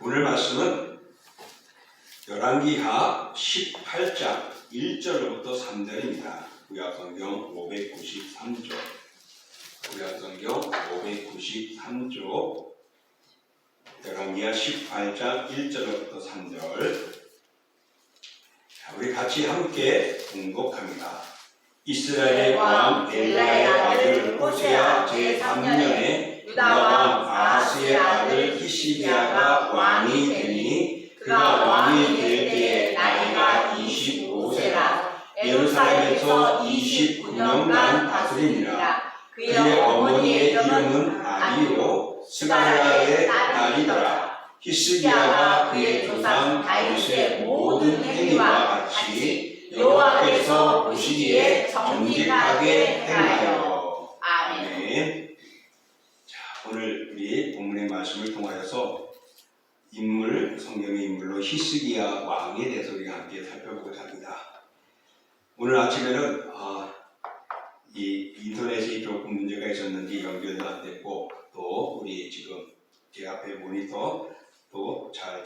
오늘 말씀은 열왕기하 18장 1절부터 3절입니다. 구약성경 593조, 구약성경 593조, 열왕기하 18장 1절부터 3절. 우리 같이 함께 봉독합니다. 이스라엘의 왕 엘라의 아들 호세아 제3년에 유다왕 아하스의 아들 히시기야가 왕이 되니 그가 왕이 될 때에 나이가 25세라 예루살렘에서 29년간 다스리니라. 그의 어머니의 이름은 아비요 스가랴의 딸이더라. 히스기야가 그의 조상 다윗의 모든 행위와 같이 여호와께서 보시기에 정직하게 행하여. 아멘. 자, 오늘 우리 본문의 말씀을 통하여서 성경의 인물로 히스기야 왕에 대해서 우리가 함께 살펴보고자 합니다. 오늘 아침에는 이 인터넷이 조금 문제가 있었는지 연결도 안 됐고, 또 우리 지금 제 앞에 모니터 또 잘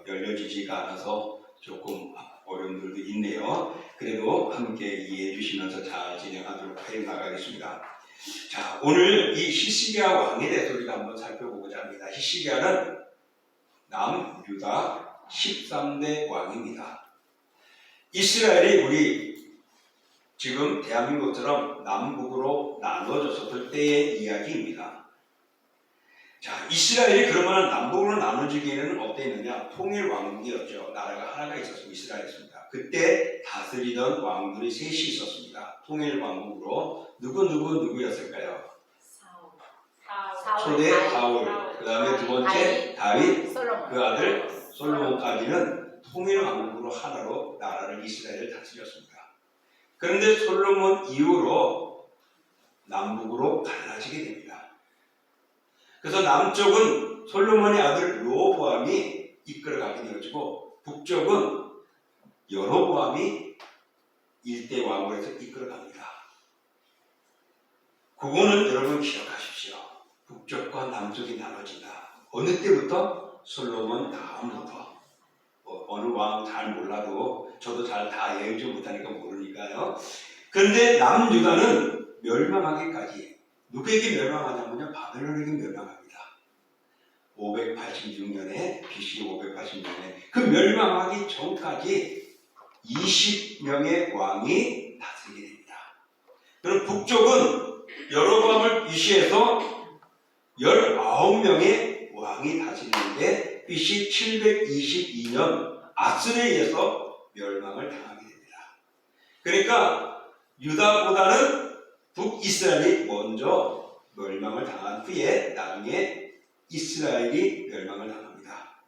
열려지지가 않아서 조금 어려움들도 있네요. 그래도 함께 이해해 주시면서 잘 진행하도록 해 나가겠습니다. 자, 오늘 이 히스기야 왕에 대해서 우리가 한번 살펴보고자 합니다. 히스기야는 남유다 13대 왕입니다. 이스라엘이 우리 지금 대한민국처럼 남북으로 나눠졌을 때의 이야기입니다. 자, 이스라엘이 그러면 남북으로 나눠지기에는 어땠느냐? 통일왕국이었죠. 나라가 하나가 있었습니다. 이스라엘이었습니다. 그때 다스리던 왕들이 셋이 있었습니다. 통일왕국으로 누구였을까요? 초대 사울, 그 다음에 두 번째 다윗, 그 아들 솔로몬까지는 통일왕국으로 하나로 나라를 이스라엘을 다스렸습니다. 그런데 솔로몬 이후로 남북으로 갈라지게 됩니다. 그래서 남쪽은 솔로몬의 아들 르호보암이 이끌어가게 되어지고, 북쪽은 여로보암이 일대 왕으로 해서 이끌어갑니다. 그거는 여러분 기억하십시오. 북쪽과 남쪽이 나눠진다. 어느 때부터? 솔로몬 다음부터. 어느 왕 잘 몰라도 저도 잘 다 외우지 못하니까 모르니까요. 그런데 남유다는 멸망하기까지, 누구에게 멸망하냐면요, 바벨론에게 멸망합니다. 586년에, BC 586년에 그 멸망하기 전까지 20명의 왕이 다스리게 됩니다. 그럼 북쪽은 여로보암을 위시해서 19명의 왕이 다스리는데 BC 722년 아스르에 의해서 멸망을 당하게 됩니다. 그러니까 유다보다는 북이스라엘이 먼저 멸망을 당한 후에 나중에 이스라엘이 멸망을 당합니다.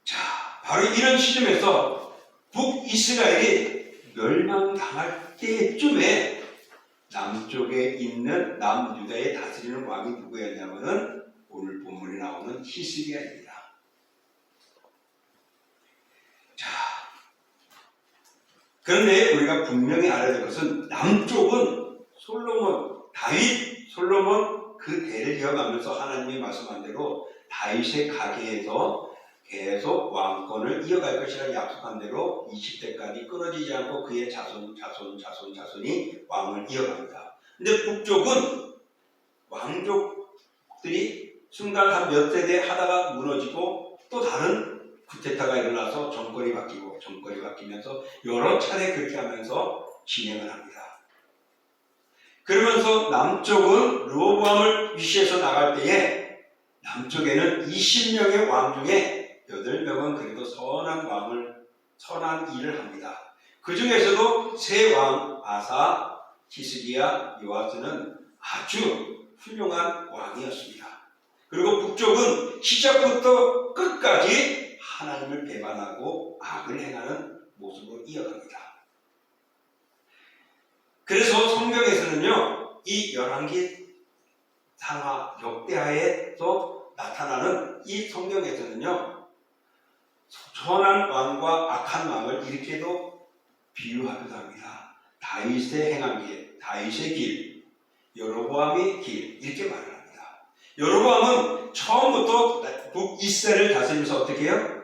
자, 바로 이런 시점에서 북이스라엘이 멸망당할 때쯤에 남쪽에 있는 남유다에 다스리는 왕이 누구였냐면은 오늘 본문에 나오는 히스기야입니다. 자, 그런데 우리가 분명히 알아야 될 것은 남쪽은 솔로몬, 다윗, 솔로몬 그 대를 이어가면서 하나님이 말씀한 대로 다윗의 가계에서 계속 왕권을 이어갈 것이라 약속한 대로 20대까지 끊어지지 않고 그의 자손이 왕을 이어갑니다. 근데 북쪽은 왕족들이 순간 한 몇 세대 하다가 무너지고 또 다른 쿠데타가 일어나서 정권이 바뀌면서 여러 차례 그렇게 하면서 진행을 합니다. 그러면서 남쪽은 르호보암을 위시해서 나갈 때에 남쪽에는 20명의 왕 중에 8명은 그래도 선한 일을 합니다. 그 중에서도 세 왕 아사, 히스기야, 요아스는 아주 훌륭한 왕이었습니다. 그리고 북쪽은 시작부터 끝까지 하나님을 배반하고 악을 행하는 모습으로 이어갑니다. 그래서 성경에서는요, 이 열왕기 상하 역대하에서 나타나는 이 성경에서는요, 선한 왕과 악한 왕을 이렇게도 비유하기도 합니다. 다윗의 행한 길, 다윗의 길, 여로보암의 길, 이렇게 말을 합니다. 여로보암은 처음부터 북이스라엘을 다스리면서 어떻게 해요?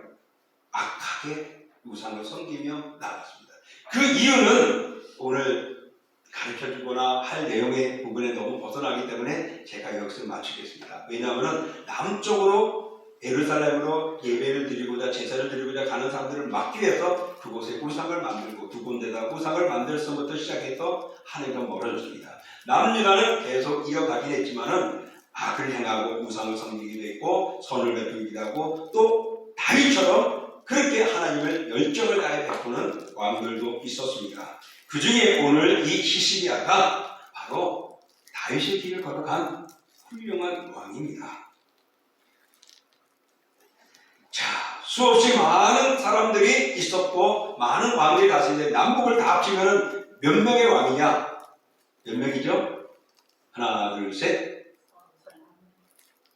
악하게 우상을 섬기며 나갔습니다. 그 이유는 오늘 가르쳐주거나 할 내용의 부분에 너무 벗어나기 때문에 제가 여기서 마치겠습니다. 왜냐하면 남쪽으로 예루살렘으로 예배를 드리고자 제사를 드리고자 가는 사람들을 막기 위해서 그곳에 우상을 만들고 두 군데다 우상을 만들어서부터 시작해서 하나님과 멀어졌습니다. 남유다는 계속 이어가긴 했지만은 악을 행하고 우상을 섬기기도 했고 선을 베풀기도 하고 또 다윗처럼 그렇게 하나님을 열정을 다해 베푸는 왕들도 있었습니다. 그 중에 오늘 이 히스기야가 바로 다윗의 길을 걸어간 훌륭한 왕입니다. 자, 수없이 많은 사람들이 있었고 많은 왕들이 다스리는데 남북을 다 합치면 몇 명의 왕이냐? 몇 명이죠? 하나, 둘, 셋.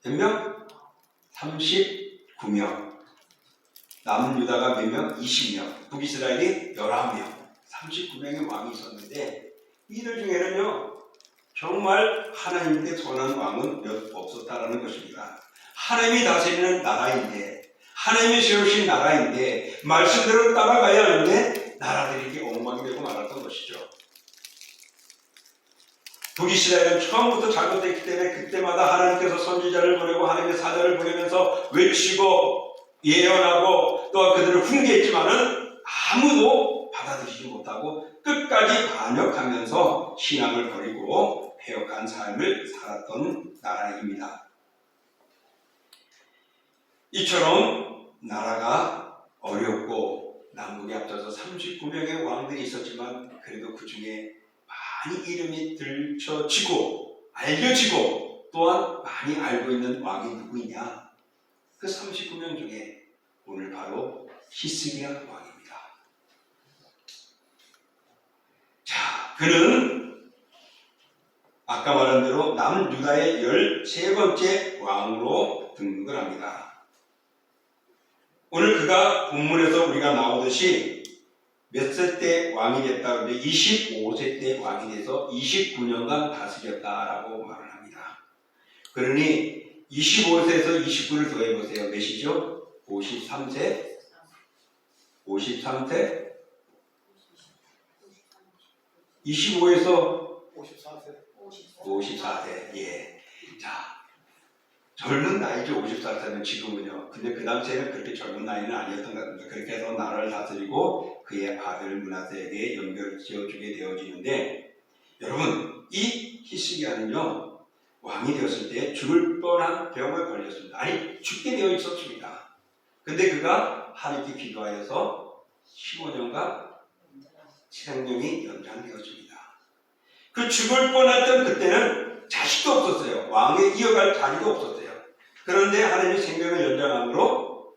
몇 명? 39명. 남유다가 몇 명? 20명. 북이스라엘이 11명. 39명의 왕이 있었는데 이들 중에는요 정말 하나님께 선한 왕은 몇 없었다라는 것입니다. 하나님이 다스리는 나라인데 하나님이 세우신 나라인데 말씀대로 따라가야 하는데 나라들이 이렇게 엉망이 되고 말았던 것이죠. 북이스라엘은 처음부터 잘못됐기 때문에 그때마다 하나님께서 선지자를 보내고 하나님의 사자를 보내면서 외치고 예언하고 또 그들을 훈계했지만은 아무도 받아들이지 못하고 끝까지 반역하면서 신앙을 버리고 패역한 삶을 살았던 나라입니다. 이처럼 나라가 어렵고 남북에 앞서서 39명의 왕들이 있었지만 그래도 그 중에 많이 이름이 들춰지고 알려지고 또한 많이 알고 있는 왕이 누구이냐? 그 39명 중에 오늘 바로 히스기야 왕입니다. 자, 그는 아까 말한 대로 남유다의 13번째 왕으로 등극을 합니다. 오늘 그가 본문에서 우리가 나오듯이 몇 세 때 왕이 됐다 그러는데 25세 때 왕이 돼서 29년간 다스렸다라고 말을 합니다. 그러니 25세에서 29를 더해보세요. 몇이죠? 53세? 53세? 25에서 54세. 예. 자, 젊은 나이죠. 54세면 지금은요. 근데 그 당시에는 그렇게 젊은 나이는 아니었던 것 같습니다. 그렇게 해서 나라를 다스리고 그의 아들 므낫세에게 연결 지어주게 되어지는데 여러분 이 히스기야는요 왕이 되었을 때 죽을 뻔한 병을 걸렸습니다. 아니 죽게 되어 있었습니다. 근데 그가 하나님께 기도하여서 15년간 생명이 연장되어집니다. 그 죽을 뻔했던 그때는 자식도 없었어요. 왕에 이어갈 자리도 없었어요. 그런데 하나님의 생명을 연장함으로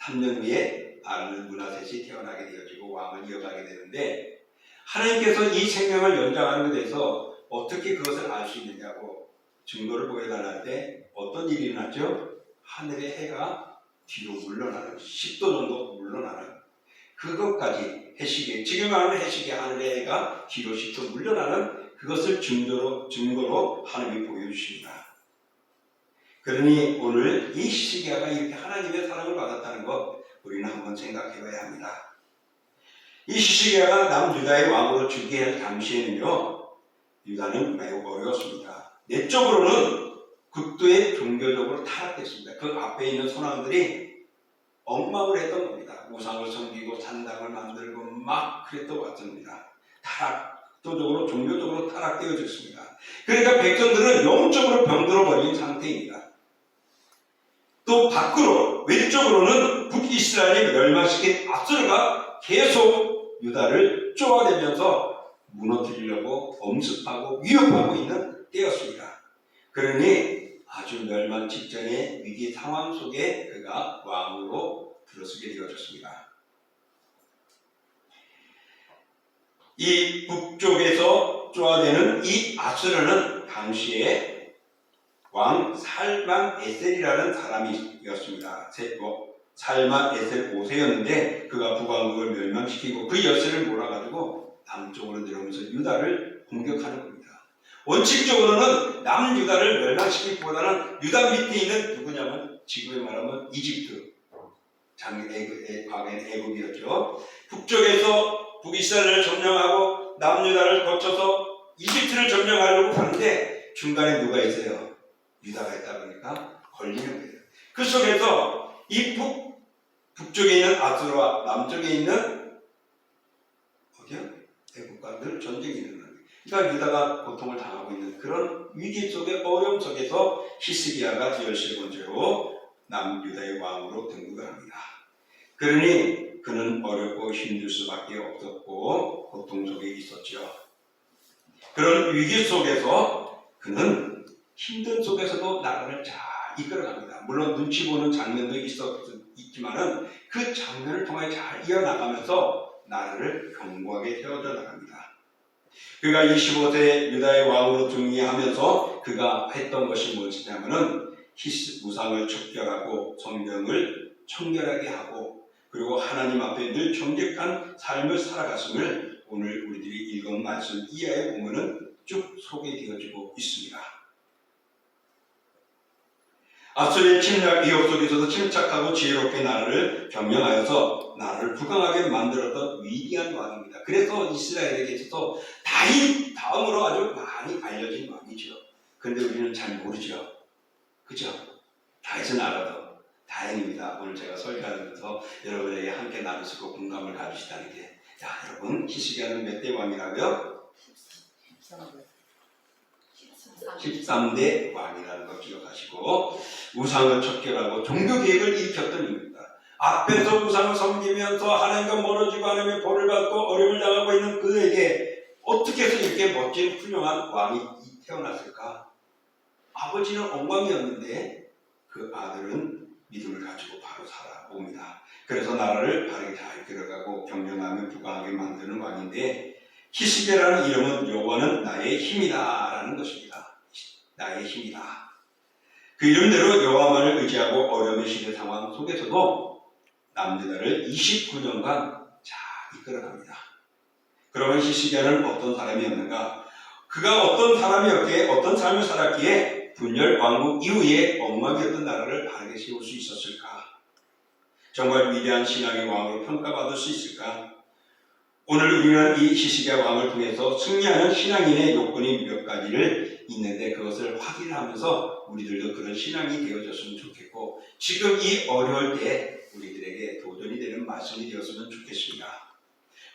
3년 후에 아들 므낫셋이 태어나게 되어지고 왕을 이어가게 되는데 하나님께서 이 생명을 연장하는 것에 대해서 어떻게 그것을 알 수 있느냐고 증거를 보여달랄 때 어떤 일이 일어났죠? 하늘의 해가 뒤로 물러나는 10도 정도 물러나는 그것까지 해시계 지금 말하는 해시계 하늘의 해가 뒤로 10도 물러나는 그것을 증거로 하나님이 보여주십니다. 그러니 오늘 이 히스기야가 이렇게 하나님의 사랑을 받았다는 것 우리는 한번 생각해 봐야 합니다. 이 히스기야가 남유다의 왕으로 즉위할 당시에는요 유다는 매우 어려웠습니다. 내적으로는 극도의 종교적으로 타락했습니다. 그 앞에 있는 선왕들이 엉망을 했던 겁니다. 우상을 섬기고 산당을 만들고 막 그랬던 것 같습니다. 타락도적으로 종교적으로 타락되어졌습니다. 그러니까 백성들은 영적으로 병들어 버린 상태입니다. 또 밖으로 왼쪽으로는 북이스라엘이 멸망시킨 아수르가 계속 유다를 쫓아내면서 무너뜨리려고 엄습하고 위협하고 있는 때였습니다. 그러니 아주 멸망 직전의 위기 상황 속에 그가 왕으로 들어서게 되어졌습니다. 이 북쪽에서 쫓아내는 이 아수르는 당시에 왕 살만 에셀이라는 사람이었습니다. 살만 에셀 5세였는데 그가 북왕국을 멸망시키고 그 열세를 몰아가지고 남쪽으로 내려오면서 유다를 공격하는 겁니다. 원칙적으로는 남유다를 멸망시키기보다는 유다 밑에 있는 누구냐면 지금에 말하면 이집트, 과거엔 애굽이었죠. 북쪽에서 북이스라엘을 점령하고 남유다를 거쳐서 이집트를 점령하려고 하는데 중간에 누가 있어요? 유다가 있다 보니까 걸리는 거예요. 그 속에서 이 북쪽에 있는 아수르와 남쪽에 있는 어디요? 애국과 늘 전쟁이 일어나는 거예요. 그러니까 유다가 고통을 당하고 있는 그런 위기 속에 어려움 속에서 히스기야가 열세 번째로 남유다의 왕으로 등극을 합니다. 그러니 그는 어렵고 힘들 수밖에 없었고 고통 속에 있었죠. 그런 위기 속에서 그는 힘든 속에서도 나라를 잘 이끌어갑니다. 물론 눈치 보는 장면도 있지만은 그 장면을 통해 잘 이어나가면서 나라를 견고하게 세워져 나갑니다. 그가 25세 유다의 왕으로 등위하면서 그가 했던 것이 무엇이냐면은 우상을 척결하고 성경을 청결하게 하고 그리고 하나님 앞에 늘 정직한 삶을 살아갔음을 오늘 우리들이 읽은 말씀 이하에 보면은 쭉 소개되어지고 있습니다. 아수르의 침략 위협 속에서도 침착하고 지혜롭게 나라를 경영하여서 나라를 부강하게 만들었던 위대한 왕입니다. 그래서 이스라엘에게 있어서 다윗 다음으로 아주 많이 알려진 왕이죠. 그런데 우리는 잘 모르죠. 그죠? 다윗은 알아도 다행입니다. 오늘 제가 설교하면서 여러분에게 함께 나누시고 공감을 가지시다는 게, 자, 여러분 히스기야는 몇 대 왕이라고요? 13대 왕이라는 거 기억하시고 우상을 척결하고 종교개혁을 일으켰던 인물입니다. 앞에서 우상을 섬기면서 하나님과 멀어지고 하나님의 벌을 받고 어려움을 당하고 있는 그에게 어떻게 해서 이렇게 멋진 훌륭한 왕이 태어났을까? 아버지는 엉망이었는데 그 아들은 믿음을 가지고 바로 살아옵니다. 그래서 나라를 바르게 잘 이끌어가고 경영하며 부강하게 만드는 왕인데, 히스기야라는 이름은 여호와는 나의 힘이다 라는 것입니다. 나의 힘이다. 그 이름대로 여호와만을 의지하고 어려움의 시대 상황 속에서도 남유다를 29년간 잘 이끌어갑니다. 그러면 히스기야는 어떤 사람이었는가? 그가 어떤 사람이었기에, 어떤 삶을 살았기에 분열 왕국 이후에 엉망이었던 나라를 바르게 세울 수 있었을까? 정말 위대한 신앙의 왕으로 평가받을 수 있을까? 오늘 우리는 이 히스기야 왕을 통해서 승리하는 신앙인의 요건이 몇 가지를 있는데 그것을 확인하면서 우리들도 그런 신앙이 되어졌으면 좋겠고, 지금 이 어려울 때 우리들에게 도전이 되는 말씀이 되었으면 좋겠습니다.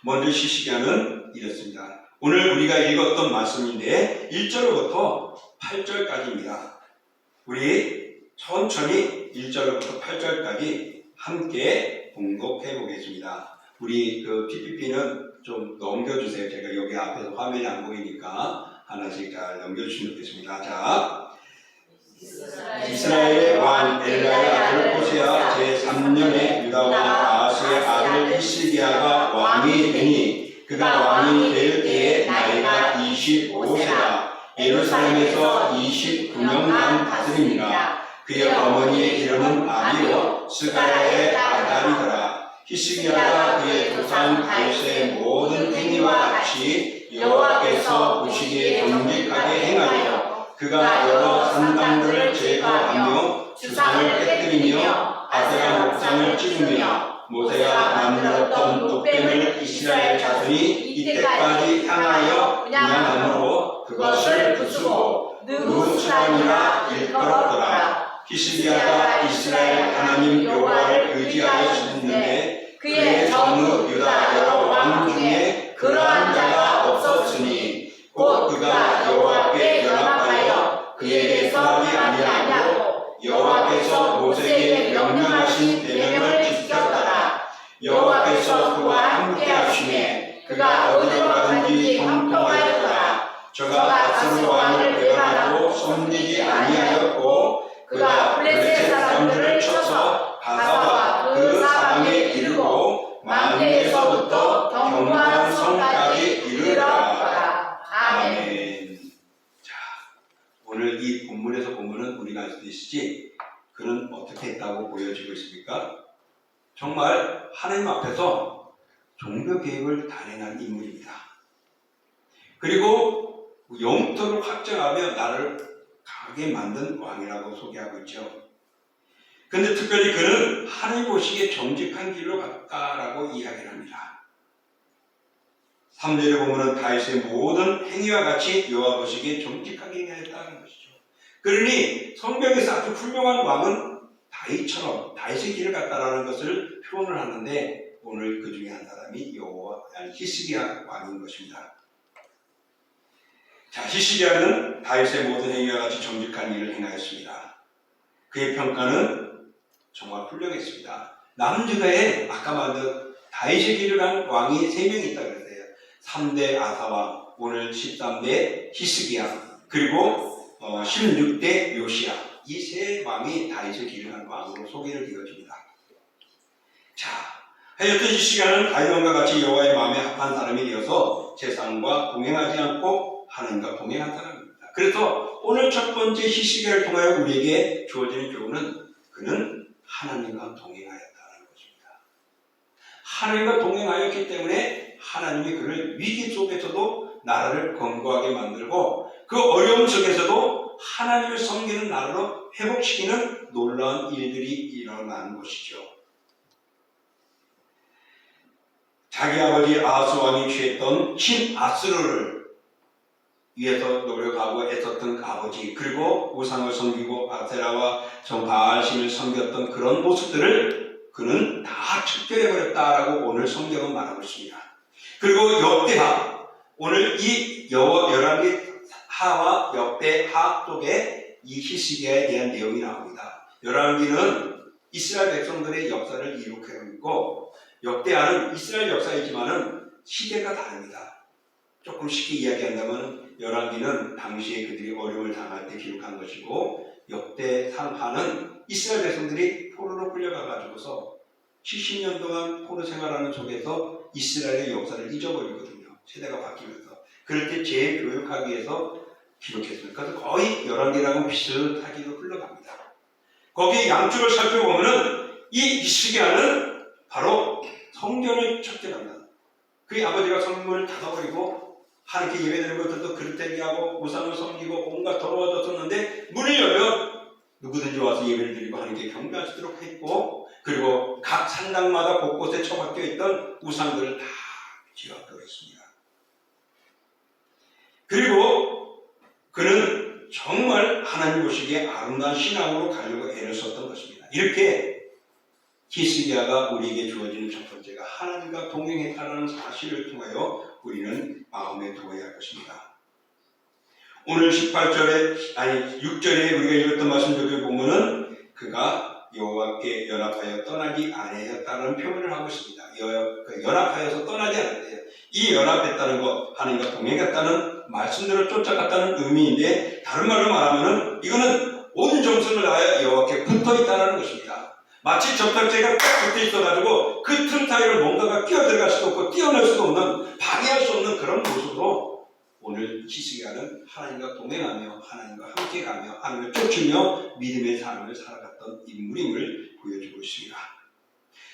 먼저 히스기야는 이렇습니다. 오늘 우리가 읽었던 말씀인데 1절부터 8절까지입니다. 우리 천천히 1절부터 8절까지 함께 봉독해 보겠습니다. 우리 그 PPT는 좀 넘겨주세요. 제가 여기 앞에서 화면이 안 보이니까 하나씩 잘 넘겨주시면 좋겠습니다. 자, 이스라엘의 왕 엘라의 아들 호세아 제3년에 유다 왕 아하스의 아들 히스기야가 왕이 되니 그가 왕이 될 때에 나이가 25세라 예루살렘에서 29년간 다스립니다. 그의 어머니의 이름은 아비요 스가랴의 아달이더라. 히스기야가 그의 조상 다윗의 모든 행위와 같이 여호와께서 보시기에 정직하게 행하여 그가 여러 산당들을 제거하며 주상을 깨뜨리며 아세라 목상을 찍으며 모세가 만들었던 놋뱀을 이스라엘 자손이 이때까지 향하여 운양함으로 그것을 부수고 느후수단이라 일컬었더라. 히스기야가 이스라엘 하나님 여호와를 의지하여 지냈는데 그의 전후 유다 여러 왕 중에 그러한 자가 없었으니 곧 그가 여호와께 연합하여 그에게 성하지 아니하고 여호와께서 모세에게 명령하신 계명을 지켰더라. 여호와께서 그와 함께 하시매 그가 어디로 가든지 형통하였더라. 저가 아수르 왕을 배반하고 섬기지 아니하였고 그가 블레셋 사람들을 쳐서 가사와 그 사방에 이르고 만리에서부터 견고한 성까지 이르렀더라. 아멘. 자, 오늘 이 본문에서 보면은 우리가 알 수 있듯이 그는 어떻게 했다고 보여지고 있습니까? 정말 하나님 앞에서 종교 개혁을 단행한 인물입니다. 그리고 영토를 확정하며 나를 강하게 만든 왕이라고 소개하고 있죠. 그런데 특별히 그는 하나님 보시기에 정직한 길로 갔다라고 이야기를 합니다. 3절에 보면 다윗의 모든 행위와 같이 여호와 보시기에 정직하게 행하였다는 것이죠. 그러니 성경에서 아주 훌륭한 왕은 다윗처럼 다윗의 길을 갔다라는 것을 표현을 하는데 오늘 그 중에 한 사람이 히스기야 왕인 것입니다. 자, 히스기야는 다윗의 모든 행위와 같이 정직한 일을 행하였습니다. 그의 평가는 정말 훌륭했습니다. 남유다에 아까 말한 다윗의 길을 간 왕이 3명이 있다고 그랬어요. 3대 아사왕, 오늘 13대 히스기야, 그리고 16대 요시야. 이 3왕이 다윗의 길을 간 왕으로 소개를 되어집니다. 자, 하여튼 히스기야는 다윗 왕과 같이 여호와의 마음에 합한 사람이 되어서 세상과 동행하지 않고 하나님과 동행한 사람입니다. 그래서 오늘 첫 번째 히스기야를 통하여 우리에게 주어지는 교훈은 그는 하나님과 동행하였다는 것입니다. 하나님과 동행하였기 때문에 하나님이 그를 위기 속에서도 나라를 견고하게 만들고 그 어려움 속에서도 하나님을 섬기는 나라로 회복시키는 놀라운 일들이 일어난 것이죠. 자기 아버지 아하스 왕이 취했던 신 아스루를 위해서 노력하고 애썼던 그 아버지, 그리고 우상을 섬기고 아세라와 바알신을 섬겼던 그런 모습들을 그는 다 척결해버렸다라고 오늘 성경은 말하고 있습니다. 그리고 역대하, 오늘 이 열왕기 하와 역대하 속에 이 히스기야에 대한 내용이 나옵니다. 열왕기는 이스라엘 백성들의 역사를 기록하고 있고 역대하는 이스라엘 역사이지만은 시대가 다릅니다. 조금 쉽게 이야기한다면 열왕기는 당시에 그들이 어려움을 당할 때 기록한 것이고 역대상하는 이스라엘 백성들이 포로로 끌려가가지고서 70년 동안 포로 생활하는 속에서 이스라엘의 역사를 잊어버리거든요. 세대가 바뀌면서. 그럴 때 재교육하기 위해서 기록했습니다. 그래서 거의 열왕기랑은 비슷하기로 흘러갑니다. 거기 양쪽을 살펴보면은 이 히스기야는 바로 성전을 척결한다. 그의 아버지가 성문을 닫아버리고 하나님께 예배드리는 것들도 그릇되게 하고 우상을 섬기고 온갖 더러워졌었는데 문을 열면 누구든지 와서 예배를 드리고 하나님께 경배할 수 있도록 했고 그리고 각 산당마다 곳곳에 처박혀 있던 우상들을 다 지었다고 했습니다. 그리고 그는 정말 하나님 보시기에 아름다운 신앙으로 가려고 애를 썼던 것입니다. 이렇게 히스기야가 우리에게 주어지는 첫 번째가 하나님과 동행했다는 사실을 통하여 우리는 마음에 두어야 할 것입니다. 오늘 6절에 우리가 읽었던 말씀 중에 보면은 그가 여호와께 연합하여 떠나지 아니하였다는 표현을 하고 있습니다. 연합하여서 떠나지 않았대요. 이 연합했다는 것, 하나님과 동행했다는 말씀대로 쫓아갔다는 의미인데 다른 말로 말하면은 이거는 온 정성을 다하여 여호와께 붙어 있다는 것입니다. 마치 접착제가 딱 붙어 있어가지고 그 틈 사이로 뭔가가 끼어들어갈 수도 없고 뛰어날 수도 없는 방해할 수 없는 그런 모습으로 오늘 히스기야는 하나님과 동행하며 하나님과 함께 가며 하나님을 쫓으며 믿음의 삶을 살아갔던 인물임을 보여주고 있습니다.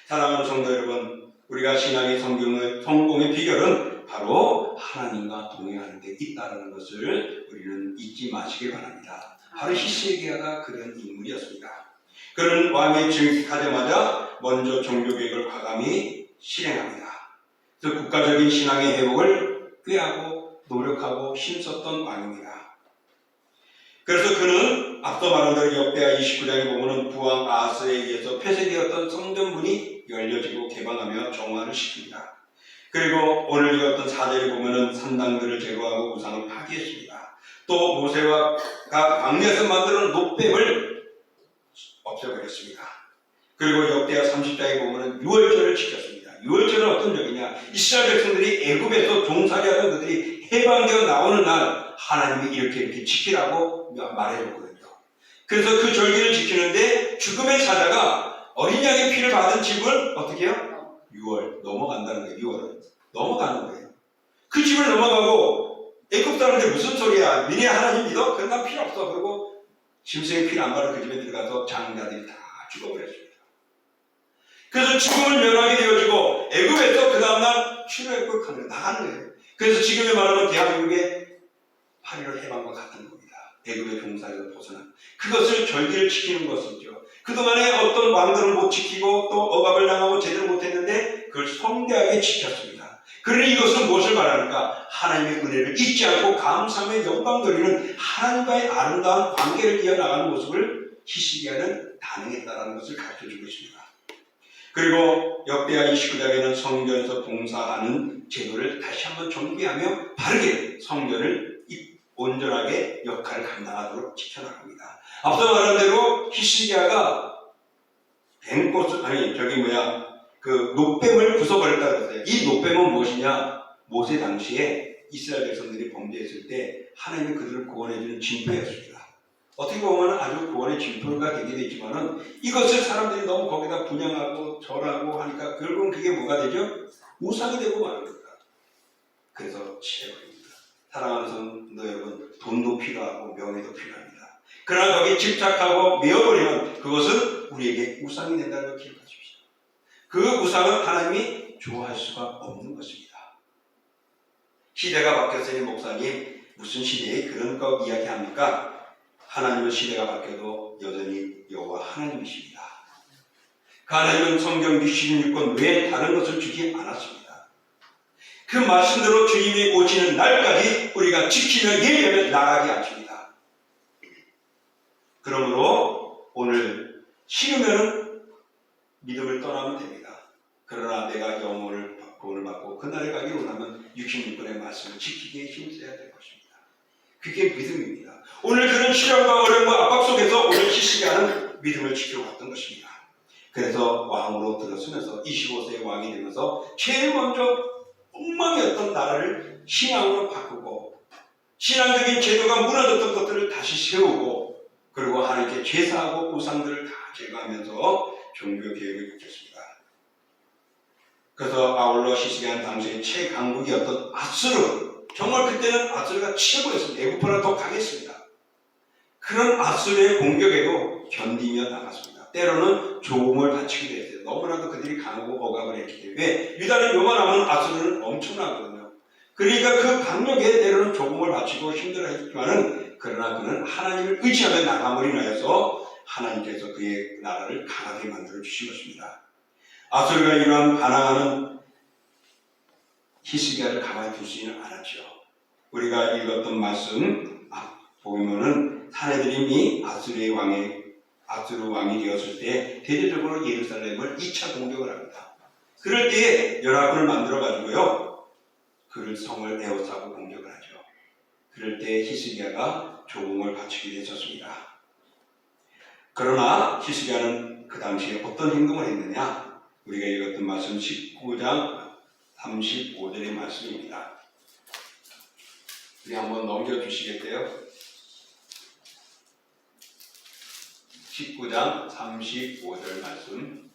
사랑하는 성도 여러분, 우리가 신앙의 성공의 비결은 바로 하나님과 동행하는 데 있다는 것을 우리는 잊지 마시길 바랍니다. 바로 히스기야가 그런 인물이었습니다. 그는 왕에 즉위하자마자 먼저 종교개혁을 과감히 실행합니다. 그래서 국가적인 신앙의 회복을 꾀하고 노력하고 힘썼던 왕입니다. 그래서 그는 앞서 말한 대로 역대하 29장에 보면 부왕 아하스에 의해서 폐쇄되었던 성전문이 열려지고 개방하며 정화를 시킵니다. 그리고 오늘 읽었던 4절에 보면 산당들을 제거하고 우상을 파괴했습니다. 또 모세가 광야에서 만들어 녹뱀을 없애버렸습니다. 그리고 역대하 30장에 보면 유월절을 지켰습니다. 유월절은 어떤 적이냐? 이스라엘 백성들이 애굽에서 종살이하던 그들이 해방되어 나오는 날 하나님이 이렇게 지키라고 말해줬거든요. 그래서 그 절기를 지키는데 죽음의 사자가 어린 양의 피를 받은 집을 어떻게 해요? 6월 넘어간다는 거예요. 6월은 넘어가는 거예요. 그 집을 넘어가고 애굽 사람들 무슨 소리야? 니네 하나님 믿어? 그럼 난 필요 없어. 그리고 짐승의 피를 안 바른 그 집에 들어가서 장자들이 다 죽어버렸습니다. 그래서 죽음을 면하게 되어지고 애굽에서 그 다음날 출애굽을 나가는 거예요. 그래서 지금의 말하면 대한민국의 8.15 해방과 같은 겁니다. 애굽의 종살에서 벗어난 그것을 절기를 지키는 것이죠. 그동안에 어떤 왕들을 못 지키고 또 억압을 당하고 제대로 못했는데 그걸 성대하게 지켰습니다. 그러니 이것은 무엇을 말하니까 하나님의 은혜를 잊지 않고 감사함의 영광 돌리는 하나님과의 아름다운 관계를 이어나가는 모습을 히스기야는 단행했다는 것을 가르쳐주고 있습니다. 그리고 역대하 29장에는 성전에서 봉사하는 제도를 다시 한번 정비하며 바르게 성전을 온전하게 역할을 감당하도록 지켜나갑니다. 앞서 말한 대로 히스기야가 그 놋뱀을 부숴버렸다고 했어요. 이 놋뱀은 무엇이냐? 모세 당시에 이스라엘 백성들이 범죄했을 때 하나님이 그들을 구원해주는 징표였습니다. 어떻게 보면 아주 구원의 징표가 되게 되지만은 이것을 사람들이 너무 거기다 분양하고 절하고 하니까 결국은 그게 뭐가 되죠? 우상이 되고 마는 겁니다. 그래서 치해버립니다. 사랑하는 성도 여러분, 돈도 필요하고 명예도 필요합니다. 그러나 거기에 집착하고 메어버리면 그것은 우리에게 우상이 된다는 걸 기억하십시오. 그 우상은 하나님이 좋아할 수가 없는 것입니다. 시대가 바뀌었으니 목사님 무슨 시대에 그런 거 이야기합니까? 하나님은 시대가 바뀌어도 여전히 여호와 하나님이십니다. 그 하나님은 성경 66권 외에 다른 것을 주지 않았습니다. 그 말씀대로 주님이 오시는 날까지 우리가 지키며 예배하며 나가게 하십니다. 그러므로 오늘 싫으면 믿음을 떠나면 됩니다. 그러나 내가 영혼을 구원을 받고 그날에 가기 원하면 66권의 말씀을 지키기에 힘써야 될 것입니다. 그게 믿음입니다. 오늘 그런 시련과 어려움과 압박 속에서 오늘 히스기야는 믿음을 지켜왔던 것입니다. 그래서 왕으로 들어서면서 25세의 왕이 되면서 제일 먼저 엉망이었던 나라를 신앙으로 바꾸고 신앙적인 제도가 무너졌던 것들을 다시 세우고 그리고 하나님께 제사하고 우상들을 다 제거하면서 종교개혁을 일으켰습니다. 그래서 아울러 히스기야는 당시에 최강국이었던 아수르, 정말 그때는 아수르가 최고였습니다. 애국보다 더 강했습니다. 그런 아수르의 공격에도 견디며 나갔습니다. 때로는 조공을 바치기도 했어요. 너무나도 그들이 강하고 억압을 했기 때문에 유다는 요만하면 아수르는 엄청나거든요. 그러니까 그 강력에 때로는 조공을 바치고 힘들어했지만은 그러나 그는 하나님을 의지하며 나감을 인하여서 하나님께서 그의 나라를 강하게 만들어 주신 것입니다. 아수르가 이러한 반항하는 히스기야를 가만히 둘 수는 않았죠. 우리가 읽었던 말씀 보면은 사내들이 아수르 왕이 되었을 때 대대적으로 예루살렘을 2차 공격을 합니다. 그럴 때에 연합군을 만들어 가지고요 그를 성을 에워싸고 공격을 하죠. 그럴 때 히스기야가 조공을 바치게 되었습니다. 그러나 히스기야는 그 당시에 어떤 행동을 했느냐? 우리가 읽었던 말씀 19장 35절의 말씀입니다. 우리 한번 넘겨주시겠어요? 19장 35절 말씀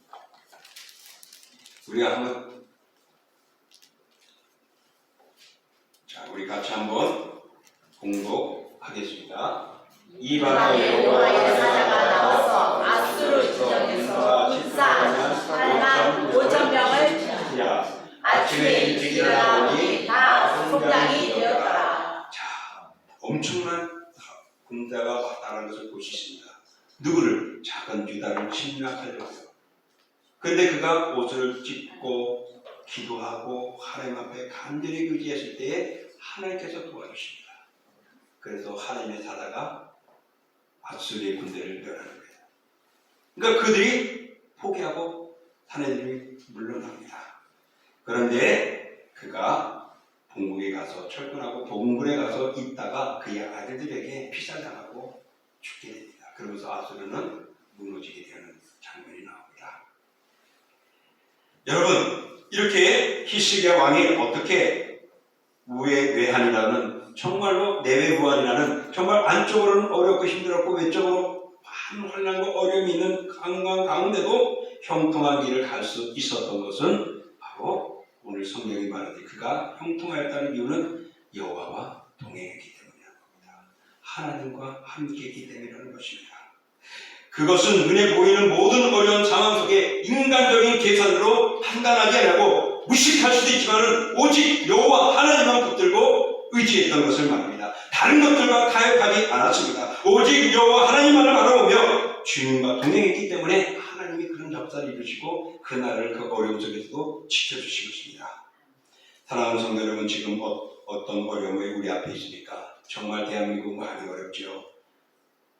우리가 한번 우리 같이 한번 공독하겠습니다. 이 밤에 여호와의 사자가 나와서 아수르 지정에서 군사하는 85,000명을 치니라. 아침에 일찍 일어나 보니 다 성장이 되었더라. 자, 엄청난 군대가 왔다는 것을 볼 수 있습니다. 누구를? 작은 유다를 침략하려고요. 그런데 그가 옷을 찢고 기도하고 하나님 앞에 간절히 의지했을 때에 하나님께서 도와주십니다. 그래서 하나님의 사자가 아수르의 군대를 멸하는 거예요. 그러니까 그들이 포기하고 사내들이 물러납니다. 그런데 그가 본국에 가서 철군하고 본군에 가서 있다가 그의 아들들에게 피살당하고 죽게 됩니다. 그러면서 아수르는 무너지게 되는 장면이 나옵니다. 여러분, 이렇게 히스기야 왕이 어떻게 우외외한이라는 정말로 내외부한이라는 정말 안쪽으로는 어렵고 힘들었고 외적으로 많은 환난과 어려움이 있는 강강 가운데도 형통한 길을 갈 수 있었던 것은 바로 오늘 성경이 말하듯이 그가 형통하였다는 이유는 여호와와 동행했기 때문이라는 겁니다. 하나님과 함께했기 때문이라는 것입니다. 그것은 눈에 보이는 모든 어려운 상황 속에 인간적인 계산으로 판단하지 않고 무식할 수도 있지만 오직 여호와 하나님만 붙들고 의지했던 것을 말합니다. 다른 것들과 타협하지 않았습니다. 오직 여호와 하나님만을 바라보며 주님과 동행했기 때문에 하나님이 그런 역사를 이루시고 그 나라를 그 어려움 속에서도 지켜주신 것입니다. 사랑하는 성도 여러분, 지금 어떤 어려움이 우리 앞에 있습니까? 정말 대한민국 많이 어렵죠.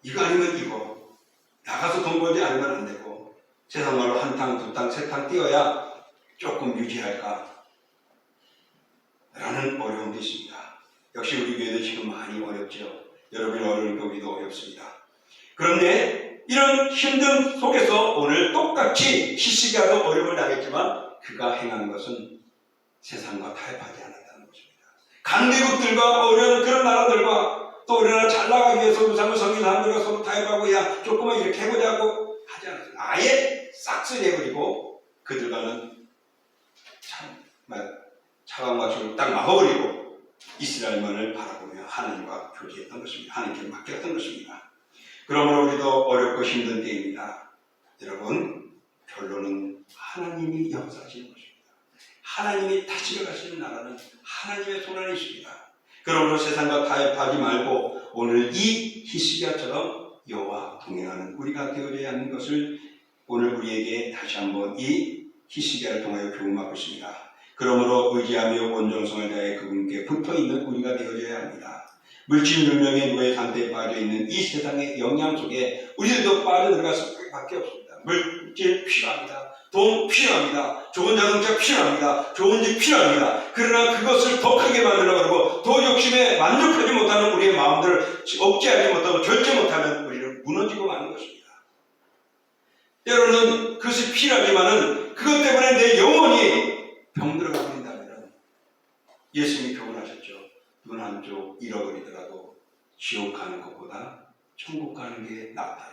이거 아니면 이거, 나가서 돈 벌지 않으면 안 되고, 세상 말로 한 탕, 두 탕, 세 탕 뛰어야 조금 유지할까 라는 어려움도 있습니다. 역시 우리 교회도 지금 많이 어렵죠. 여러분이 어려우니까 우리도 어렵습니다. 그런데 이런 힘든 속에서 오늘 똑같이 히스기야도 어려움을 당했지만 그가 행한 것은 세상과 타협하지 않았다는 것입니다. 강대국들과 어려운 그런 나라들과 또 우리나라 잘 나가기 위해서 우상을 섬기는 사람들과 서로 타협하고 야 조금만 이렇게 해보자고 하지 않았어요. 아예 싹쓸이 해버리고 그들과는 차강막춤을 딱 막아버리고 이스라엘만을 바라보며 하나님과 교제했던 것입니다. 하나님께 맡겼던 것입니다. 그러므로 우리도 어렵고 힘든 때입니다. 여러분, 결론은 하나님이 역사하시는 것입니다. 하나님이 다스려 가시는 나라는 하나님의 손 안에 있습니다. 그러므로 세상과 타협하지 말고 오늘 이 히스기야처럼 여호와 동행하는 우리가 되어져야 하는 것을 오늘 우리에게 다시 한번 이 히스기야를 통하여 교훈받고 있습니다. 그러므로 의지하며 온전성을 다해 그분께 붙어있는 우리가 되어져야 합니다. 물질 능력의 노예 상태에 빠져있는 이 세상의 영향 속에 우리들도 빠져들어갈 수밖에 없습니다. 물질 필요합니다. 돈 필요합니다. 좋은 자동차 필요합니다. 좋은 집 필요합니다. 그러나 그것을 더 크게 만들려고 하고 더 욕심에 만족하지 못하는 우리의 마음들을 억제하지 못하고 절제 못하면 우리는 무너지고 마는 것입니다. 때로는 그것이 필요하지만은 그것 때문에 내 영혼이 병들어가 버린다면 예수님이 교훈하셨죠. 눈 한쪽 잃어버리더라도 지옥 가는 것보다 천국 가는 게 낫다.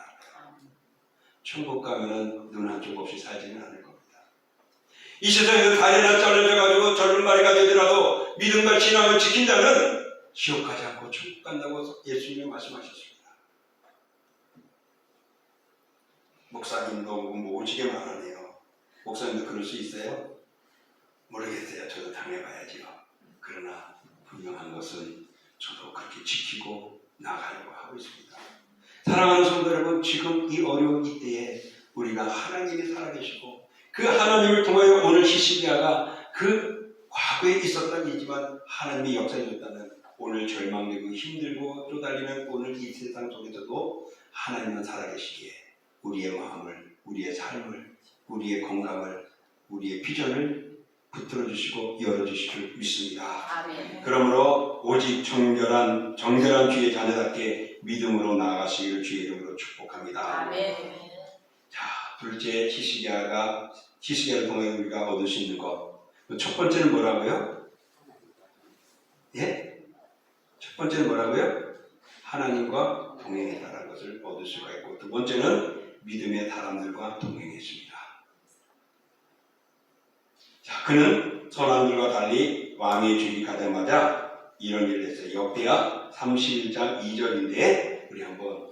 천국 가면은 눈 한쪽 없이 살지는 않을 겁니다. 이 세상에서 다리나 잘려져 가지고 절름발이가 되더라도 믿음과 신앙을 지킨다면 지옥 가지 않고 천국 간다고 예수님이 말씀하셨습니다. 목사님도 오지게 말하네요. 목사님도 그럴 수 있어요? 모르겠어요. 저도 당해봐야지요. 그러나 분명한 것은 저도 그렇게 지키고 나가려고 하고 있습니다. 사랑하는 성도 여러분, 지금 이 어려운 이때에 우리가 하나님이 살아계시고 그 하나님을 통하여 오늘 히스기야가 그 과거에 있었던 일이지만 하나님이 역사해줬다면 오늘 절망되고 힘들고 쪼달리는 오늘 이 세상 속에서도 하나님은 살아계시기에 우리의 마음을, 우리의 삶을, 우리의 건강을, 우리의 비전을 붙들어주시고 열어주실 줄 믿습니다. 아멘. 그러므로 오직 정결한 주의 자녀답게 믿음으로 나아가시기를 주의 이름으로 축복합니다. 아멘. 자, 둘째 히스기야를 통해 우리가 얻을 수 있는 것. 첫 번째는 뭐라고요? 예? 첫 번째는 뭐라고요? 하나님과 동행했다는 것을 얻을 수가 있고, 두 번째는 믿음의 사람들과 동행했습니다. 자, 그는 선왕들과 달리 왕위에 주직하자마자 이런 일을 했어요. 역대하 31장 2절인데 우리 한번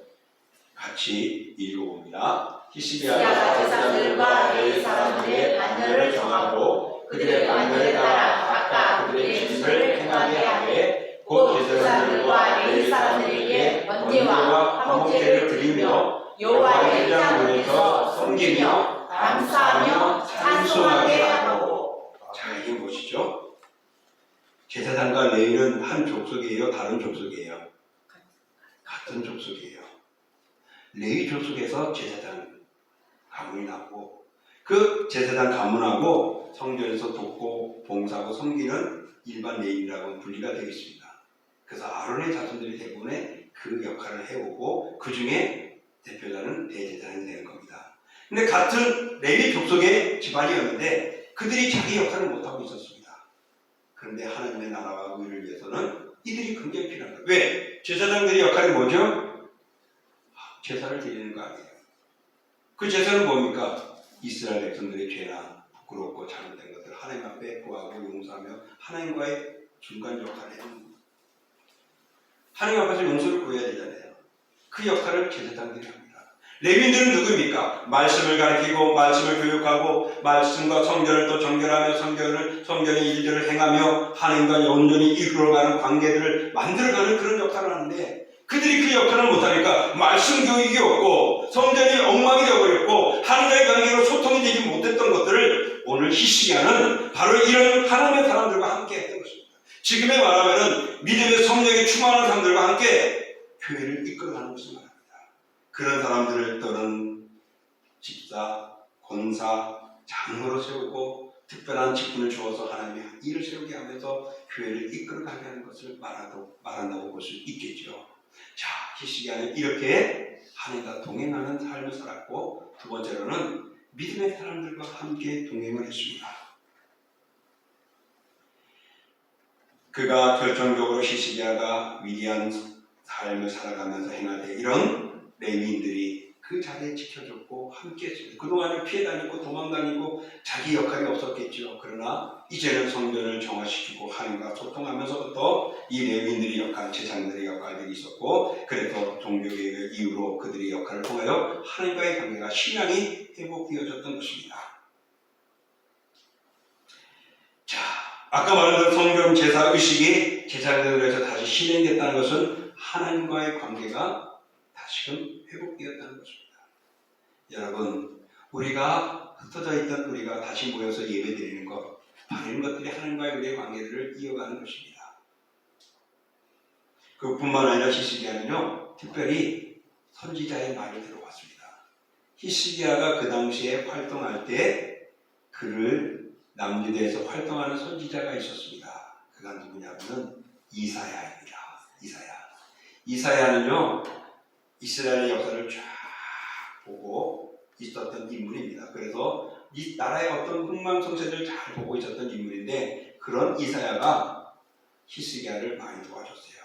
같이 읽어봅니다. 히스기야가 제사장들과 레위 사람들의 반열을 정하고 그들의 반열에 따라 각각 그들의 짐을 행하게 하되 곧 제사장들과 레위 사람들에게 번제와 화목제를 드리며 여호와의 회장문에서 섬기며 감사하며 찬송하게 하고. 자, 이게 무엇이죠? 제사장과 레위는 한 족속이에요? 다른 족속이에요? 같은 족속이에요. 레위 족속에서 제사장 가문이 났고 그 제사장 가문하고 성전에서 돕고 봉사하고 섬기는 일반 레위라고 분리가 되어 있습니다. 그래서 아론의 자손들이 대부분의 그 역할을 해오고 그 중에 대표자는 대제사장이 되는 겁니다. 근데 같은 레위 족속의 집안이었는데 그들이 자기 역할을 못하고 있었습니다. 그런데 하나님의 나라와 의를 위해서는 이들이 굉장히 필요합니다. 왜? 제사장들의 역할이 뭐죠? 제사를 드리는 거 아니에요. 그 제사는 뭡니까? 이스라엘 백성들의 죄나 부끄럽고 잘못된 것들 하나님 앞에 구하고 용서하며 하나님과의 중간 역할을 해야 합니다. 하나님 앞에서 용서를 구해야 되잖아요. 그 역할을 제사장들이 합니다. 레위인들은 누구입니까? 말씀을 가르치고 말씀을 교육하고 말씀과 성전을 또 정결하며 성전의 일들을 행하며 하나님과 온전히 이끌어가는 관계들을 만들어가는 그런 역할을 하는데, 그들이 그 역할을 못하니까 말씀 교육이 없고 성전이 엉망이 되어버렸고 하나님과의 관계로 소통이 되지 못했던 것들을 오늘 히스기야는 바로 이런 하나님의 사람들과 함께 했던 것입니다. 지금의 말하면은 믿음의 성령에 충만한 사람들과 함께 교회를 이끌어가는 것을 말합니다. 그런 사람들을 또는 집사, 권사, 장로로 세우고 특별한 직분을 주어서 하나님의 일을 세우게 하면서 교회를 이끌어가게 하는 것을 말한다고 볼 수 있겠죠. 자, 히스기야는 이렇게 하나님과 동행하는 삶을 살았고, 두 번째로는 믿음의 사람들과 함께 동행을 했습니다. 그가 결정적으로 히스기야가 위대한 삶을 살아가면서 행할 때 이런 레위인들이 그 자리에 지켜줬고 함께 했습니다. 그동안은 피해 다니고 도망다니고 자기 역할이 없었겠죠. 그러나 이제는 성전을 정화시키고 하나님과 소통하면서부터 이 레위인들의 역할, 제사장들의 역할들이 있었고, 그래서 종교개혁의 이후로 그들의 역할을 통하여 하나님과의 관계가 신앙이 회복되어졌던 것입니다. 자, 아까 말했던 성전 제사 의식이 제사장들에서 다시 실행됐다는 것은 하나님과의 관계가 다시금 회복되었다는 것입니다. 여러분, 우리가 흩어져 있던 우리가 다시 모여서 예배드리는 것, 바로 이런 것들이 하나님과의 우리의 관계들을 이어가는 것입니다. 그뿐만 아니라 히스기야는요, 특별히 선지자의 말을 들어봤습니다. 히스기야가 그 당시에 활동할 때 그를 남유다에서 활동하는 선지자가 있었습니다. 그가 누구냐면은 이사야입니다. 이사야는요, 이스라엘의 역사를 쫙 보고 있었던 인물입니다. 그래서 이 나라의 어떤 흥망성쇠를 잘 보고 있었던 인물인데, 그런 이사야가 히스기야를 많이 도와줬어요.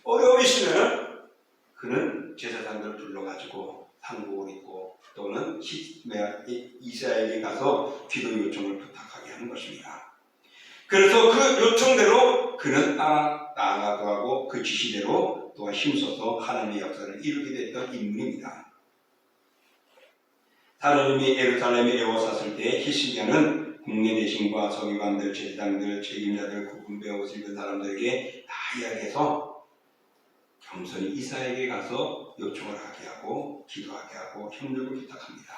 어려움이 있으면 그는 제사장들을 불러가지고 상복을 입고 또는 이사야에게 가서 기도 요청을 부탁하게 하는 것입니다. 그래서 그 요청대로 그는 나아가고 하고 그 지시대로 또한 힘써서 하나님의 역사를 이루게 됐던 인물입니다. 하나님이 예루살렘에 에워쌌을 때 히스기야는 국내 대신과 서기관들, 제사장들, 책임자들, 구분배 옷을 입은 사람들에게 다 이야기해서 겸손히 이사야에게 가서 요청을 하게 하고 기도하게 하고 협력을 부탁합니다.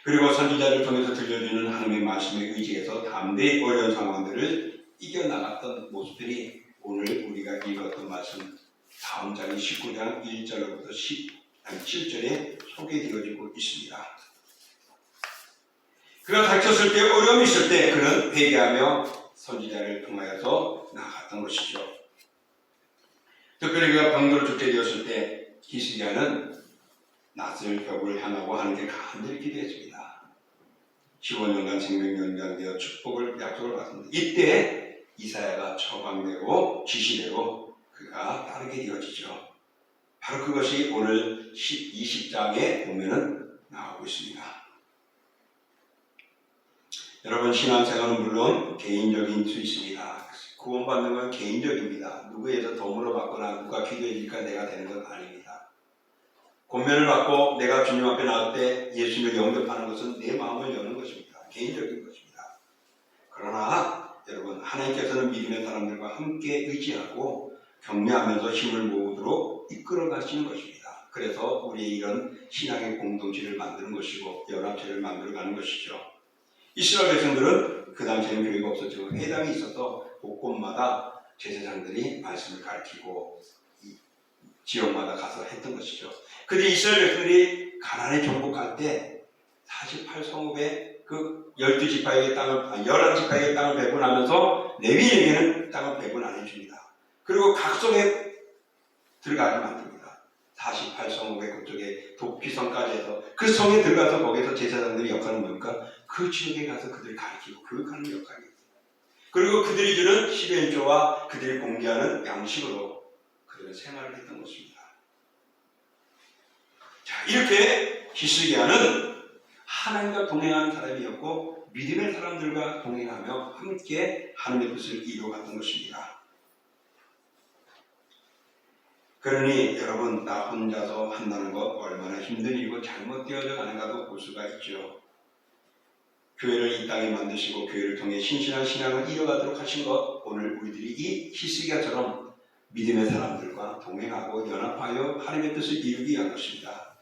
그리고 선지자를 통해서 들려주는 하나님의 말씀에 의지해서 담대히 어려운 상황들을 이겨나갔던 모습들이 오늘 우리가 읽었던 말씀 다음 장인 19장 1절로부터 7절에 소개되어지고 있습니다. 그가 닥쳤을 때, 어려움이 있을 때 그는 회개하며 선지자를 통하여서 나아갔던 것이죠. 특별히 그가 병으로 죽게 되었을 때 히스기야는 낯을 벽을 향하고 하나님께 간절히 기도했습니다. 15년간 생명 연장되어 축복을 약속을 받습니다. 이때 이사야가 처방대로 지시대로 그가 따르게 되어지죠. 바로 그것이 오늘 20장에 보면은 나오고 있습니다. 여러분, 신앙생활은 물론 개인적인 수 있습니다. 구원받는 건 개인적입니다. 누구에서 도움을 받거나 누가 기도해 줄까 내가 되는 건 아닙니다. 권면을 받고 내가 주님 앞에 나올 때 예수님을 영접하는 것은 내 마음을 여는 것입니다. 개인적인 것입니다. 그러나 여러분, 하나님께서는 믿음의 사람들과 함께 의지하고 격려하면서 힘을 모으도록 이끌어 가시는 것입니다. 그래서 우리의 이런 신앙의 공동체를 만드는 것이고 연합체를 만들어가는 것이죠. 이스라엘 백성들은 그 당시에는 교회가 없었지만 회당이 있어서 곳곳마다 제사장들이 말씀을 가르치고 지역마다 가서 했던 것이죠. 그런데 이스라엘 백성들이 가나안에 정복할 때 48성읍에 그 12지파에게 땅을, 11지파에게 땅을 배분하면서 레위인에게는 땅을 배분 안 해줍니다. 그리고 각 성에 들어가게 만듭니다. 48성읍의 그쪽에 도피성까지 해서 그 성에 들어가서 거기서 제사장들의 역할은 뭡니까? 그 지역에 가서 그들을 가르치고 교육하는 역할이 있어요. 그리고 그들이 주는 10의 1조와 그들이 공개하는 양식으로 그들은 생활을 했던 것입니다. 자, 이렇게 히스기야는 하나님과 동행하는 사람이었고 믿음의 사람들과 동행하며 함께 하나님의 뜻을 이루어갔던 것입니다. 그러니 여러분, 나 혼자서 한다는 것 얼마나 힘든 일이고 잘못되어져 가는가도 볼 수가 있죠. 교회를 이 땅에 만드시고 교회를 통해 신실한 신앙을 이어가도록 하신 것, 오늘 우리들이 이 히스기야처럼 믿음의 사람들과 동행하고 연합하여 하나님의 뜻을 이루기 위한 것입니다.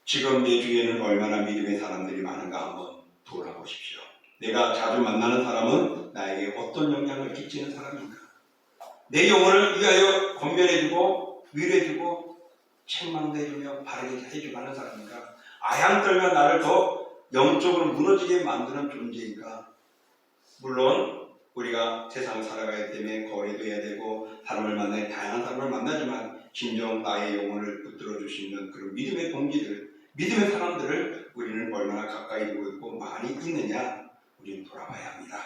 지금 내 주위에는 얼마나 믿음의 사람들이 많은가 한번 돌아보십시오. 내가 자주 만나는 사람은 나에게 어떤 영향을 끼치는 사람인가? 내 영혼을 위하여 권면해주고 위로해주고 책망도 해주며 바르게 해주고 하는 사람인가? 아양 떨며 나를 더 영적으로 무너지게 만드는 존재인가? 물론 우리가 세상을 살아가기 때문에 거리도 해야 되고 사람을 만나야 다양한 사람을 만나지만 진정 나의 영혼을 붙들어 줄 수 있는 그런 믿음의 동기들, 믿음의 사람들을 우리는 얼마나 가까이 두고 있고 많이 있느냐 우리는 돌아봐야 합니다.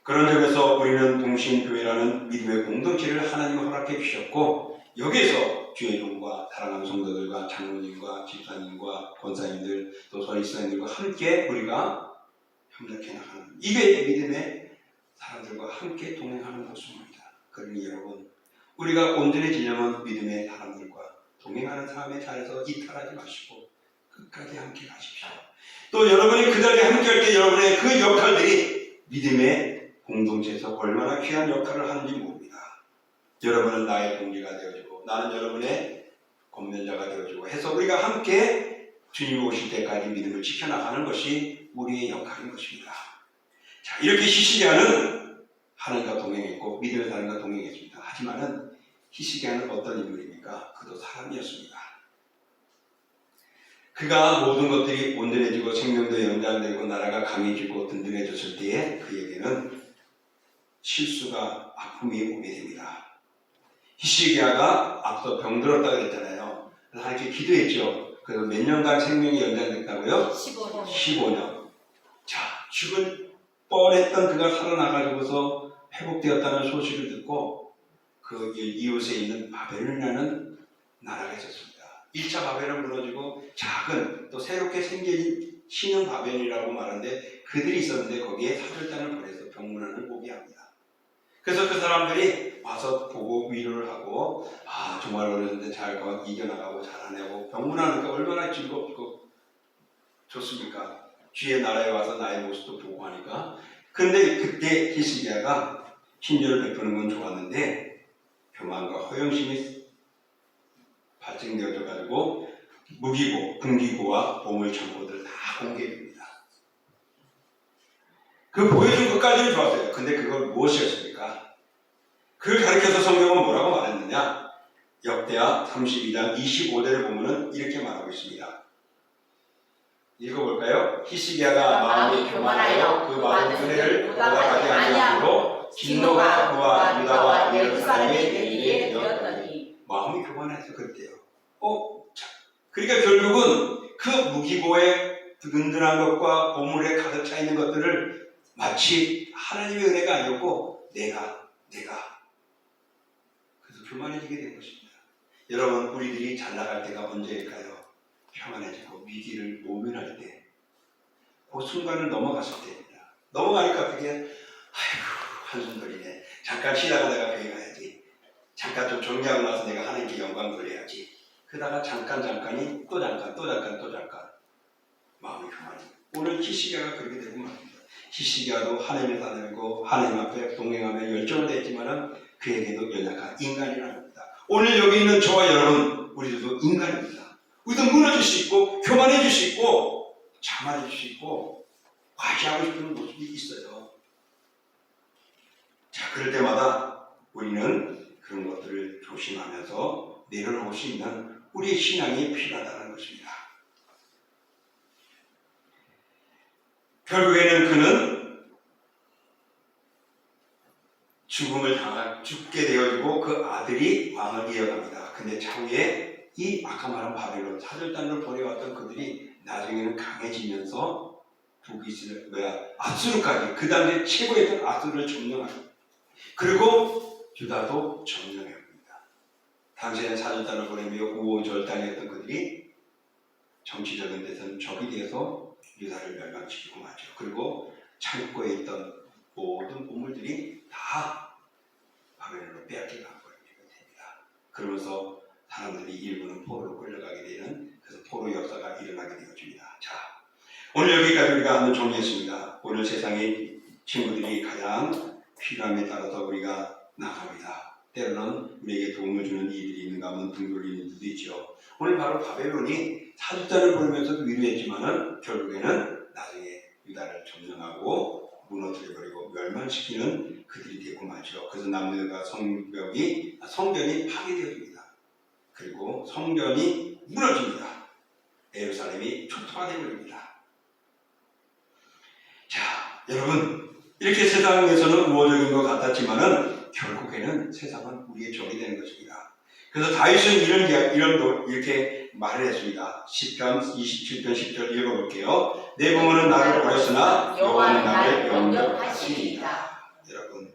그런 점에서 우리는 동신교회라는 믿음의 공동체를 하나님이 허락해 주셨고, 여기에서 주의 종과 사랑하는 성도들과 장로님과 집사님과 권사님들 또 서리사님들과 함께 우리가 협력해 나가는, 이게 믿음의 사람들과 함께 동행하는 모습입니다. 그러니 여러분, 우리가 온전해지려면 믿음의 사람들과 동행하는 삶의 자리에서 이탈하지 마시고 끝까지 함께 가십시오. 또 여러분이 그 자리에 함께 할 때 여러분의 그 역할들이 믿음의 공동체에서 얼마나 귀한 역할을 하는지 모릅니다. 여러분은 나의 동기가 되어주고 나는 여러분의 권면자가 되어주고 해서 우리가 함께 주님이 오실 때까지 믿음을 지켜나가는 것이 우리의 역할인 것입니다. 자, 이렇게 히스기야는 하나님과 동행했고 믿음의 사람과 동행했습니다. 하지만은 히스기야는 어떤 인물입니까? 그도 사람이었습니다. 그가 모든 것들이 온전해지고 생명도 연장되고 나라가 강해지고 든든해졌을 때에 그에게는 실수가 아픔이 오게 됩니다. 히스기야가 앞서 병들었다 그랬잖아요. 그래서 하나님께 기도했죠. 그래서 몇 년간 생명이 연장됐다고요? 15년. 15년. 자, 죽을 뻔했던 그가 살아나가지고서 회복되었다는 소식을 듣고 그 이웃에 있는 바벨론이라는 나라가 있었습니다. 1차 바벨은 무너지고 작은 또 새롭게 생긴 신흥 바벨이라고 말하는데 그들이 있었는데 거기에 사절단을 보내서 병문안을 보게 합니다. 그래서 그 사람들이 와서 보고 위로를 하고 정말 어려운데 잘 이겨나가고 잘하네고 병문안하니까 얼마나 즐겁고 좋습니까? 주의 나라에 와서 나의 모습도 보고 하니까. 그런데 그때 히스기야가 친절을 베푸는 건 좋았는데 교만과 허영심이 발생되어져 가지고 무기고, 금기고와 보물 창고들 다 공개됩니다. 그 보여준 것까지는 좋았어요. 근데 그걸 무엇이었습니까? 그걸 가르쳐서 성경은 뭐라고 말했느냐? 역대하 32장 25절을 보면은 이렇게 말하고 있습니다. 읽어볼까요? 히스기야가 마음이 교만하여 그 많은 은혜를 보답하지 아니함으로 진노가 그와 유다와 예루살렘에 내리게 되었더니. 마음이 교만해서 그랬대요. 그러니까 결국은 그 무기고의 든든한 것과 보물에 가득 차 있는 것들을 마치 하나님의 은혜가 아니었고 내가 그래서 교만해지게 된 것입니다. 여러분, 우리들이 잘 나갈 때가 언제일까요? 평안해지고 위기를 모면할 때, 그 순간을 넘어갔을 때입니다. 넘어가니까 그게 한숨 돌리네. 잠깐 쉬다가 내가 교회 가야지. 잠깐 좀 정리하고 나서 내가 하나님께 영광 돌려야지. 그러다가 잠깐이 또 잠깐 마음이 교만해. 오늘 히스기야가 그렇게 되고 말입니다. 히스기야도 하나님의 사람이고 하나님 앞에 동행하며 열정을 냈지만은 그에게도 연약한 인간이라는 겁니다. 오늘 여기 있는 저와 여러분, 우리들도 인간입니다. 우리도 무너질 수 있고 교만해질 수 있고 자만해질 수 있고 과시하고 싶은 모습이 있어요. 자, 그럴 때마다 우리는 그런 것들을 조심하면서 내려놓을 수 있는 우리의 신앙이 필요하다는 것입니다. 결국에는 그는 죽게 되어지고 그 아들이 왕을 이어갑니다. 근데 차후에 이 아까 말한 바벨론 사절단으로 보내왔던 그들이 나중에는 강해지면서 아수르까지 그 당시에 최고였던 아수르를 점령합니다. 그리고 유다도 점령합니다. 당시에는 사절단을 보내며 우호절단이었던 그들이 정치적인 데서는 적이 되어서 유다를 멸망시키고 마죠. 그리고 창고에 있던 모든 보물들이 다 바벨론으로 빼앗겨 간 겁니다. 그러면서 사람들이 일부는 포로로 끌려가게 되는 그래서 포로 역사가 일어나게 되어집니다. 자, 오늘 여기까지 우리가 한번 정리했습니다. 오늘 세상의 친구들이 가장 필요함에 따라서 우리가 나갑니다. 때로는 우리에게 도움을 주는 이들이 있는가 하면 등 돌리는 이들도 있죠. 오늘 바로 바벨론이 사주단을 보내면서도 위로했지만은 결국에는 나중에 유다를 점령하고 무너뜨려버리고 멸망시키는 그들이 되고 말죠. 그래서 남유다 성벽이 성전이 파괴되어집니다. 그리고 성전이 무너집니다. 예루살렘이 초토화 되어버립니다. 자, 여러분 이렇게 세상에서는 우호적인 것 같았지만은 결국에는 세상은 우리의 적이 되는 것입니다. 그래서 다윗은 이렇게 말을 했습니다. 시편 27편 10절 읽어볼게요. 내 부모는 나를 버렸으나 여호와는 나를 영접하시리이다. 여러분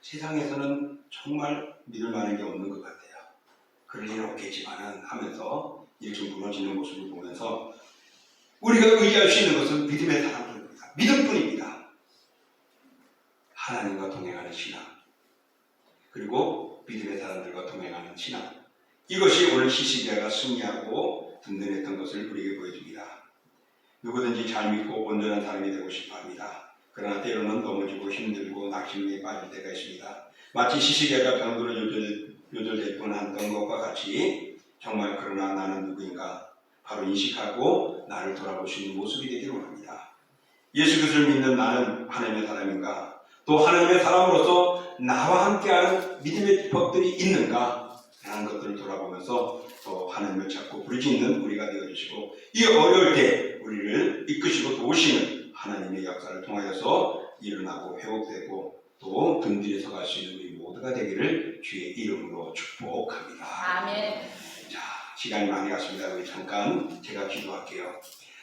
세상에서는 정말 믿을 만한 게 없는 것 같아요. 그럴 일은 없겠지만은 하면서 이렇게 무너지는 모습을 보면서 우리가 의지할 수 있는 것은 믿음의 사람뿐입니다. 믿음뿐입니다. 하나님과 동행하는 신앙 그리고 믿음의 사람들과 동행하는 신앙 이것이 오늘 히스기야가 승리하고 든든했던 것을 우리에게 보여줍니다. 누구든지 잘 믿고 온전한 사람이 되고 싶어 합니다. 그러나 때로는 넘어지고 힘들고 낙심에 빠질 때가 있습니다. 마치 히스기야가 병들어 요절될 뻔했던 것과 같이 정말 그러나 나는 누구인가 바로 인식하고 나를 돌아볼 수 있는 모습이 되기를 원합니다. 예수 그리스도를 믿는 나는 하나님의 사람인가 또 하나님의 사람으로서 나와 함께하는 믿음의 법들이 있는가 라는 것들을 돌아보면서 또 하나님을 찾고 부르짖는 우리가 되어주시고 이 어려울 때 우리를 이끄시고 도우시는 하나님의 역사를 통하여서 일어나고 회복되고 또 든든히 서갈 수 있는 우리 모두가 되기를 주의 이름으로 축복합니다. 아멘. 자, 시간이 많이 갔습니다. 우리 잠깐 제가 기도할게요.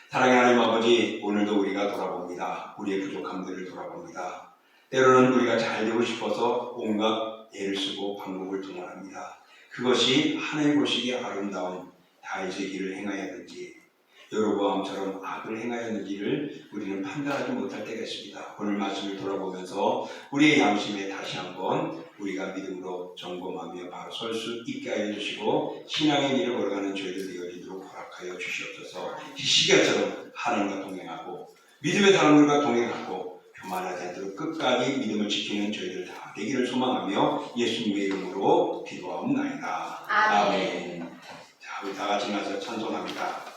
사랑의 하나님 아버지, 오늘도 우리가 돌아봅니다. 우리의 부족함들을 돌아봅니다. 때로는 우리가 잘 되고 싶어서 온갖 애를 쓰고 방법을 동원합니다. 그것이 하나님 보시기에 아름다운 다윗의 길을 행하였는지 여로보암처럼 악을 행하였는지를 우리는 판단하지 못할 때가 있습니다. 오늘 말씀을 돌아보면서 우리의 양심에 다시 한번 우리가 믿음으로 점검하며 바로 설 수 있게 하여 주시고 신앙의 길을 걸어가는 저희들 되어지도록 허락하여 주시옵소서. 히스기야처럼 하나님과 동행하고 믿음의 사람들과 동행하고 교만하지 않도록 끝까지 믿음을 지키는 저희들 다 되기를 소망하며 예수님의 이름으로 기도하옵나이다. 아멘. 자, 우리 다 같이 나서 찬송합니다.